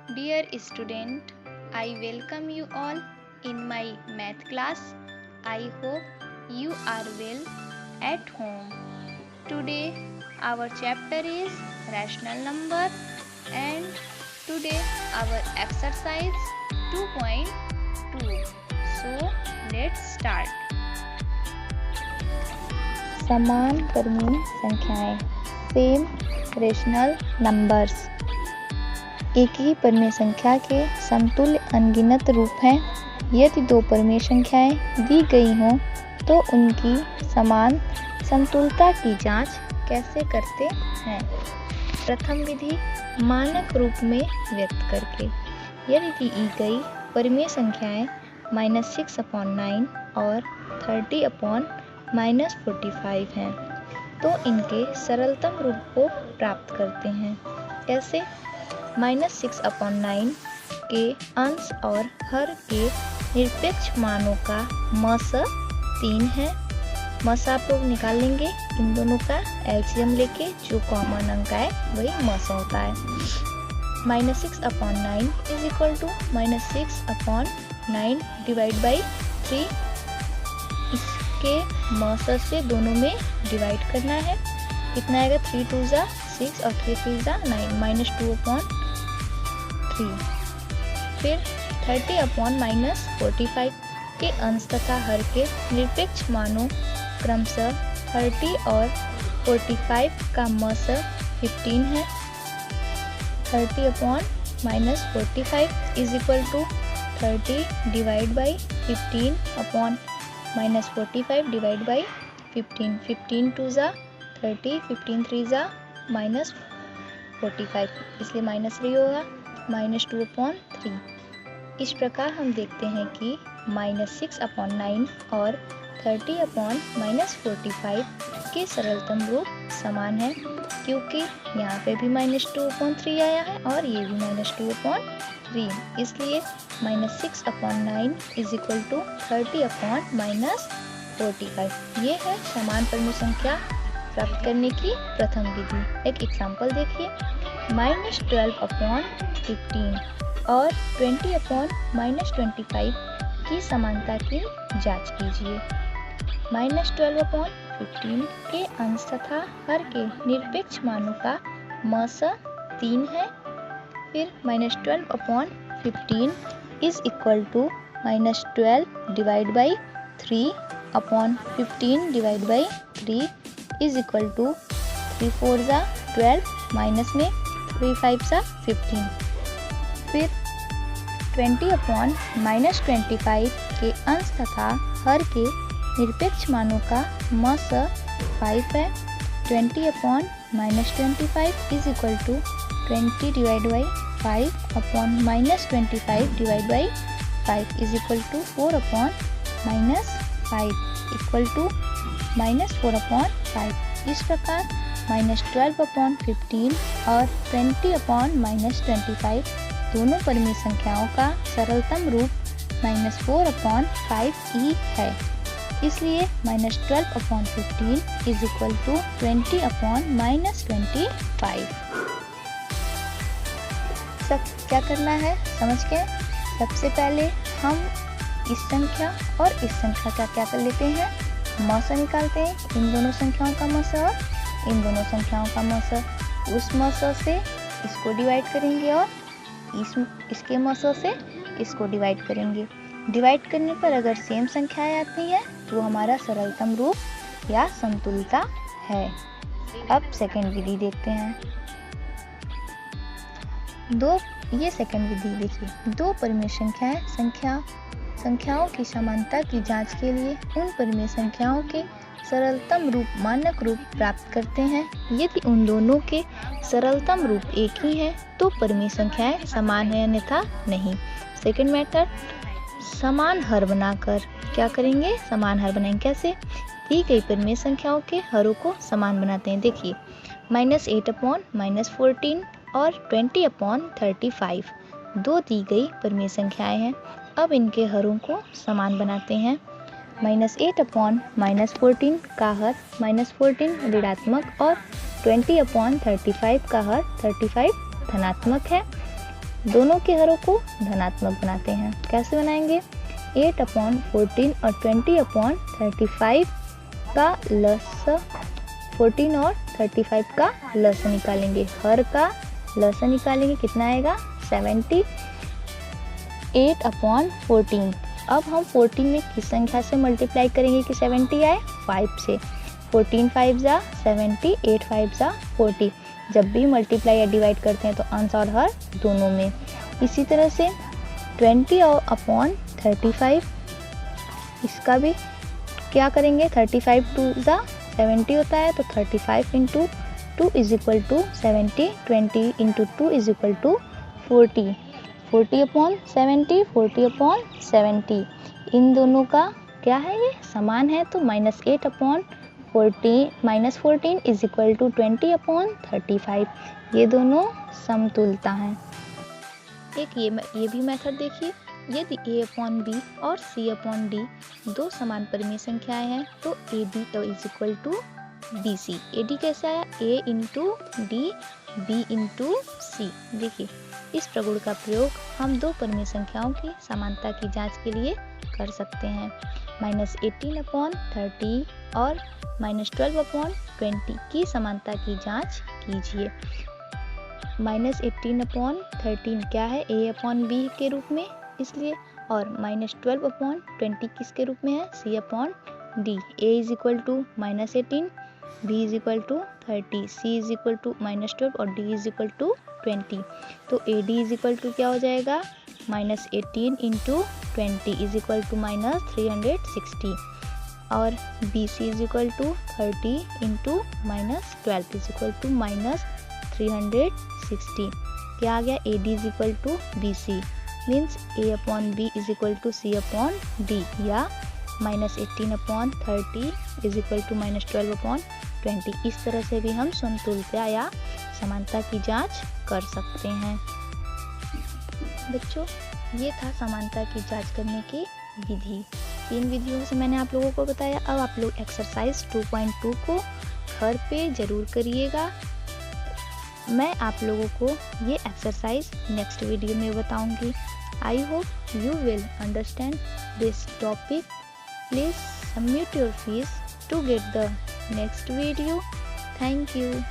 Dear student, I welcome you all in my math class. I hope you are well at home. Today our chapter is rational number and today our exercise 2.2. So let's start. समान परिमेय संख्याएं, same rational numbers. एक ही परिमेय संख्या के समतुल्य अनगिनत रूप हैं। यदि दो परिमेय संख्याएं दी गई हों तो उनकी समान समतुलता की जांच कैसे करते हैं? प्रथम विधि मानक रूप में व्यक्त करके। यदि दी गई परिमेय संख्याएं -6/9 और 30/-45 हैं तो इनके सरलतम रूप को प्राप्त करते हैं। कैसे? -6/9 के अंश और हर के निरपेक्ष मानों का मस 3 है। मस आप लोग निकाल लेंगे इन दोनों का एलसीएम लेके, जो कॉमन अंक है वही मस होता है। -6/9 is equal to -6/9 divide by 3। इसके मस से दोनों में डिवाइड करना है। कितना आएगा? 3 2 ज़ा 6 और 3 3 ज़ा 9, -2/3। फिर 30/-45 के अंश तथा हर के निरपेक्ष मानों क्रमशः 30 और 45 का मस 15 है। 30/-45 is equal to 30 divide by 15/-45 divide by 15। 15 2 ज़ा 30, 15 3 ज़ा -45, इसलिए -3 होगा, -2/3। इस प्रकार हम देखते हैं कि -6/9 और 30/-45 के सरलतम रूप समान है, क्योंकि यहाँ पे भी -2/3 आया है और ये भी -2/3, इसलिए -6/9 इज इक्वल टू 30/-45। ये है समान परिमेय संख्या प्राप्त करने की प्रथम विधि। एक एग्जाम्पल देखिए, -12/15 और 20/-25 की समानता की जांच कीजिए। -12/15 के अंश तथा हर के निरपेक्ष मानों का मस 3 है। फिर -12/15 is equal to -12 divide by 3/15 divide by 3 is equal to 3 4 ज़ा 12, माइनस में 3 5 ज़ा 15। फिर 20/-25 के अंश तथा हर के निरपेक्ष मानों का मस 5 है। 20/-25 is equal to 20 divide by 5/-25 divide by 5 is equal to 4/-5 equal to -4/5। इस प्रकार -12/15 और 20/-25 दोनों परिमेय संख्याओं का सरलतम रूप -4/5 ही है। इसलिए -12/15 इज इक्वल टू 20/-25। सब क्या करना है समझ के? सबसे पहले हम इस संख्या और इस संख्या का क्या कर लेते हैं? मस निकालते हैं। इन दोनों संख्याओं का मस और इन दोनों संख्याओं का मस, उस मस से इसको डिवाइड करेंगे और इसके मस से इसको डिवाइड करेंगे। डिवाइड करने पर अगर सेम संख्याएं आती है तो हमारा सरलतम रूप या समतुलता है। अब सेकंड विधि देखते हैं। ये सेकंड विधि देखिए, दो परिमेय संख्याओं की समानता की जांच के लिए उन परिमेय संख्याओं के सरलतम रूप मानक रूप प्राप्त करते हैं। यदि उन दोनों के सरलतम रूप एक ही हैं तो परिमेय संख्याएं समान है, अन्यथा नहीं। सेकंड मेथड, समान हर बनाकर। क्या करेंगे? समान हर बनाएंगे। कैसे? दी गई परिमेय संख्याओं के हरों को समान बनाते हैं। देखिए, -8/-14 और 20/35 दो दी गई परिमेय संख्याएं हैं। अब इनके हरों को समान बनाते हैं। -8/-14 का हर -14 ऋणात्मक और 20/35 का हर 35 धनात्मक है। दोनों के हरों को धनात्मक बनाते हैं। कैसे बनाएंगे? 8/14 और 20/35 का लस 14 और 35 का लस निकालेंगे। हर का लस निकालेंगे, कितना आएगा? 70। 8/14। अब हम 14 में किस संख्या से मल्टीप्लाई करेंगे कि 70 आए? 5 से। 14 5 जा 70, 8 5 जा 40। जब भी मल्टीप्लाई या डिवाइड करते हैं तो अंश और हर दोनों में। इसी तरह से 20/35, इसका भी क्या करेंगे? 35 2 जा 70 होता है, तो 35 × 2 = 70, 20 × 2 = 40। 40/70, 40/70। इन दोनों का क्या है? ये समान है, तो -8/14 -14 = 20/35। ये दोनों समतुलता हैं। एक ये भी मेथड देखिए। यदि a/b और c/d दो समान परिमेय संख्याएं हैं तो ad = bc। ad कैसे आया? a × d, b × c। देखिए, इस प्रगुण का प्रयोग हम दो परिमेय संख्याओं की समानता की जांच के लिए कर सकते हैं। -18/30 और -12/20 की समानता की जांच कीजिए। -18/13 क्या है? a/b के रूप में, इसलिए, और -12/20 किसके रूप में है? c/d। a = -18, b = 30, c = -12 और d = 20। तो ad क्या हो जाएगा? -18 × 20 = -360 और bc = 30 × -12 = -360। क्या आ गया? ad = bc means a/b = c/d, या -18/30 = -12/20। इस तरह से भी हम समतुल्यता या समानता की जांच कर सकते हैं। बच्चों, ये था समानता की जांच करने की विधि। 3 विधियों से मैंने आप लोगों को बताया। अब आप लोग एक्सरसाइज 2.2 को घर पे जरूर करिएगा। मैं आप लोगों को ये एक्सरसाइज नेक्स्ट वीडियो में बताऊंगी। I hope you will understand this topic. Please submit your fees to get the next video. Thank you.